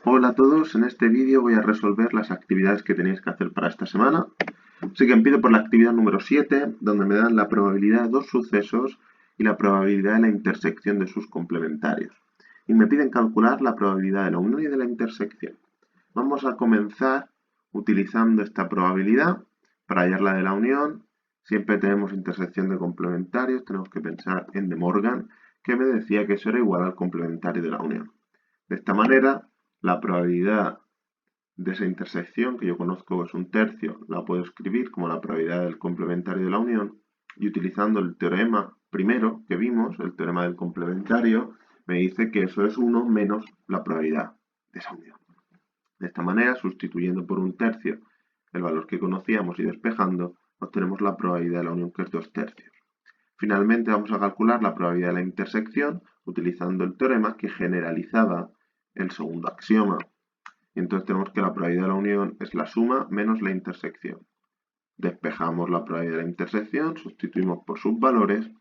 Hola a todos, en este vídeo voy a resolver las actividades que tenéis que hacer para esta semana. Así que empiezo por la actividad número 7, donde me dan la probabilidad de dos sucesos y la probabilidad de la intersección de sus complementarios. Y me piden calcular la probabilidad de la unión y de la intersección. Vamos a comenzar utilizando esta probabilidad para hallar la de la unión. Siempre tenemos intersección de complementarios, tenemos que pensar en De Morgan, que me decía que eso era igual al complementario de la unión. De esta manera, la probabilidad de esa intersección, que yo conozco es un tercio, la puedo escribir como la probabilidad del complementario de la unión, y utilizando el teorema primero que vimos, el teorema del complementario, me dice que eso es 1 menos la probabilidad de esa unión. De esta manera, sustituyendo por un tercio el valor que conocíamos y despejando, obtenemos la probabilidad de la unión, que es 2 tercios. Finalmente, vamos a calcular la probabilidad de la intersección utilizando el teorema que generalizaba el segundo axioma. Y entonces tenemos que la probabilidad de la unión es la suma menos la intersección. Despejamos la probabilidad de la intersección, sustituimos por sus valores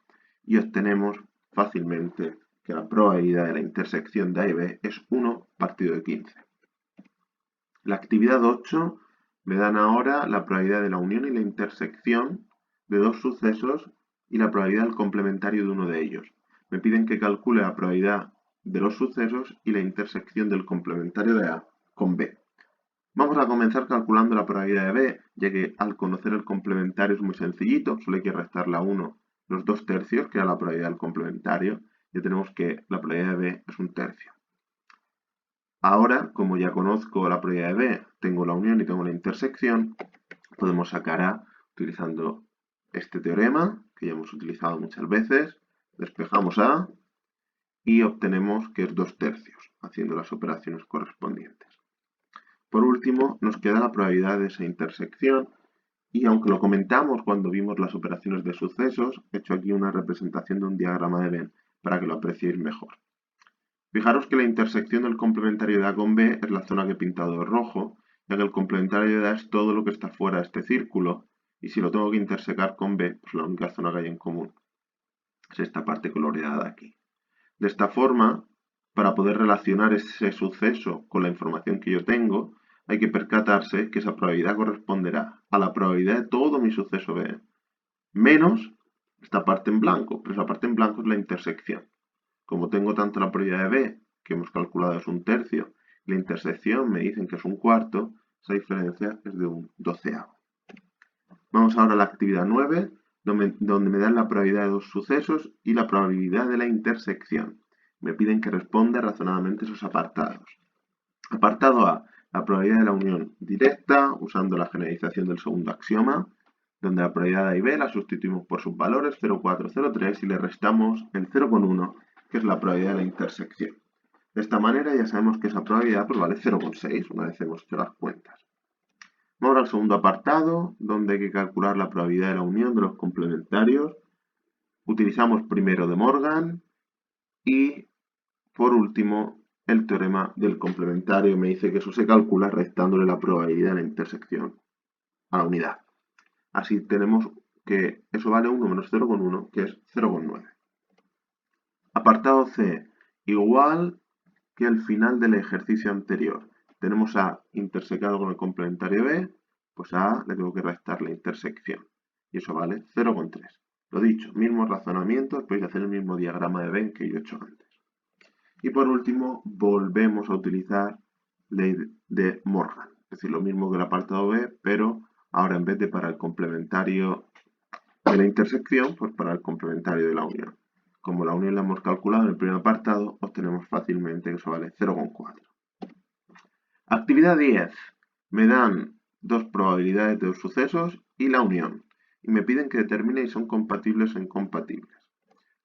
y obtenemos fácilmente que la probabilidad de la intersección de A y B es 1 partido de 15. La actividad 8 me dan ahora la probabilidad de la unión y la intersección de dos sucesos y la probabilidad del complementario de uno de ellos. Me piden que calcule la probabilidad de los sucesos y la intersección del complementario de A con B. Vamos a comenzar calculando la probabilidad de B, ya que al conocer el complementario es muy sencillito, solo hay que restarle a 1 los 2 tercios, que era la probabilidad del complementario. Ya tenemos que la probabilidad de B es un tercio. Ahora, como ya conozco la probabilidad de B, tengo la unión y tengo la intersección, podemos sacar A utilizando este teorema, que ya hemos utilizado muchas veces. Despejamos A y obtenemos que es 2 tercios, haciendo las operaciones correspondientes. Por último, nos queda la probabilidad de esa intersección y aunque lo comentamos cuando vimos las operaciones de sucesos, he hecho aquí una representación de un diagrama de Venn para que lo apreciéis mejor. Fijaros que la intersección del complementario de A con B es la zona que he pintado de rojo, ya que el complementario de A es todo lo que está fuera de este círculo, y si lo tengo que intersecar con B, pues la única zona que hay en común es esta parte coloreada de aquí. De esta forma, para poder relacionar ese suceso con la información que yo tengo, hay que percatarse que esa probabilidad corresponderá a la probabilidad de todo mi suceso B, menos esta parte en blanco, pero esa parte en blanco es la intersección. Como tengo tanto la probabilidad de B, que hemos calculado es un tercio, y la intersección me dicen que es un cuarto, esa diferencia es de un doceavo. Vamos ahora a la actividad 9, donde me dan la probabilidad de dos sucesos y la probabilidad de la intersección. Me piden que responda razonadamente esos apartados. Apartado A, la probabilidad de la unión directa, usando la generalización del segundo axioma, donde la probabilidad de A y B la sustituimos por sus valores 0,4, 0,3 y le restamos el 0,1, que es la probabilidad de la intersección. De esta manera ya sabemos que esa probabilidad pues, vale 0,6 una vez hemos hecho las cuentas. Vamos al segundo apartado, donde hay que calcular la probabilidad de la unión de los complementarios. Utilizamos primero De Morgan y, por último, el teorema del complementario. Me dice que eso se calcula restándole la probabilidad de la intersección a la unidad. Así tenemos que eso vale 1 menos 0,1, que es 0,9. Apartado C, igual que al final del ejercicio anterior. Tenemos A intersecado con el complementario B, pues a A le tengo que restar la intersección. Y eso vale 0,3. Lo dicho, mismo razonamiento, podéis hacer el mismo diagrama de Venn que yo he hecho antes. Y por último, volvemos a utilizar ley de Morgan. Es decir, lo mismo que el apartado B, pero ahora en vez de para el complementario de la intersección, pues para el complementario de la unión. Como la unión la hemos calculado en el primer apartado, obtenemos fácilmente que eso vale 0,4. Actividad 10. Me dan dos probabilidades de dos sucesos y la unión. Y me piden que determine si son compatibles o incompatibles.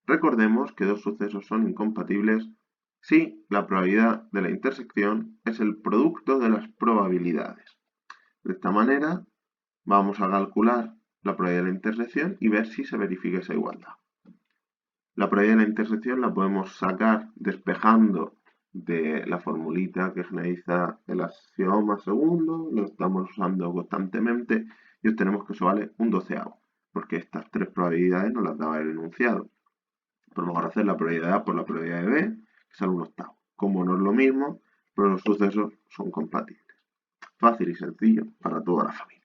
Recordemos que dos sucesos son incompatibles si la probabilidad de la intersección es el producto de las probabilidades. De esta manera, vamos a calcular la probabilidad de la intersección y ver si se verifica esa igualdad. La probabilidad de la intersección la podemos sacar despejando de la formulita que generaliza el axioma segundo, lo estamos usando constantemente y obtenemos que eso vale un doceavo, porque estas tres probabilidades nos las daba el enunciado. Podemos hacer la probabilidad A por la probabilidad de B, que sale un octavo. Como no es lo mismo, pero los sucesos son compatibles. Fácil y sencillo para toda la familia.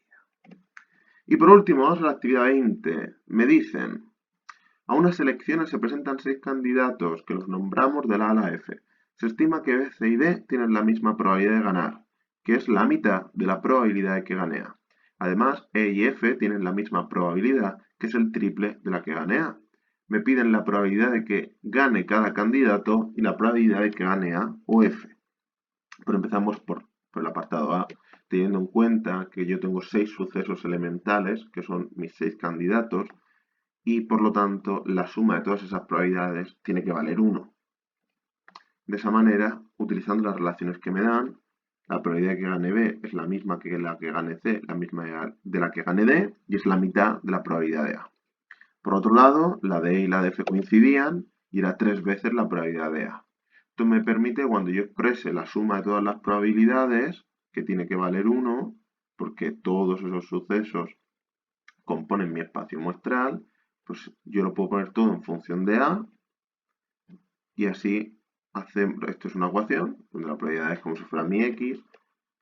Y por último, vamos a la actividad 20. Me dicen, a unas elecciones se presentan 6 candidatos que los nombramos de la A a la F. Se estima que B, C y D tienen la misma probabilidad de ganar, que es la mitad de la probabilidad de que gane A. Además, E y F tienen la misma probabilidad, que es el triple de la que gane A. Me piden la probabilidad de que gane cada candidato y la probabilidad de que gane A o F. Pero empezamos por el apartado A, teniendo en cuenta que yo tengo 6 sucesos elementales, que son mis 6 candidatos, y por lo tanto la suma de todas esas probabilidades tiene que valer 1. De esa manera, utilizando las relaciones que me dan, la probabilidad de que gane B es la misma que la que gane C, la misma de la que gane D, y es la mitad de la probabilidad de A. Por otro lado, la D y la de F coincidían y era 3 veces la probabilidad de A. Esto me permite, cuando yo exprese la suma de todas las probabilidades, que tiene que valer 1, porque todos esos sucesos componen mi espacio muestral, pues yo lo puedo poner todo en función de A y así hacemos, esto es una ecuación donde la probabilidad es como si fuera mi X,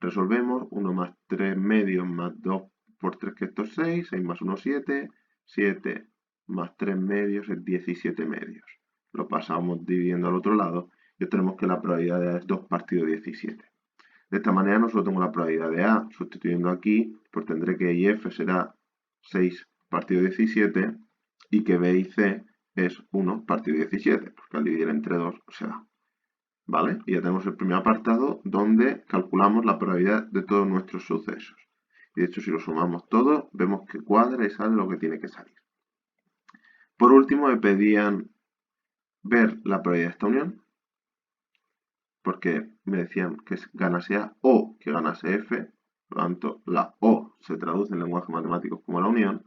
resolvemos 1 más 3 medios más 2 por 3, que esto es 6, 6 más 1, 7, 7 más 3 medios es 17 medios. Lo pasamos dividiendo al otro lado y obtenemos que la probabilidad de A es 2 partido 17. De esta manera no solo tengo la probabilidad de A, sustituyendo aquí, pues tendré que I y F será 6 partido 17 y que B y C es 1 partido 17, porque al dividir entre 2 se da. ¿Vale? Y ya tenemos el primer apartado donde calculamos la probabilidad de todos nuestros sucesos. Y de hecho, si lo sumamos todo, vemos que cuadra y sale lo que tiene que salir. Por último, me pedían ver la probabilidad de esta unión, porque me decían que ganase A o que ganase F, por lo tanto, la O se traduce en lenguaje matemático como la unión,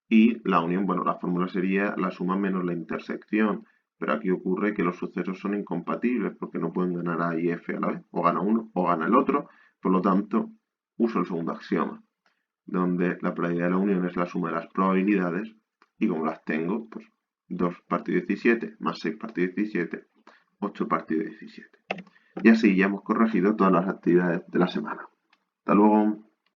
y la unión, bueno, la fórmula sería la suma menos la intersección, pero aquí ocurre que los sucesos son incompatibles porque no pueden ganar A y F a la vez, o gana uno o gana el otro, por lo tanto, uso el segundo axioma, donde la probabilidad de la unión es la suma de las probabilidades, y como las tengo, pues 2 partido 17 más 6 partido 17, 8 partido 17. Y así ya hemos corregido todas las actividades de la semana. Hasta luego.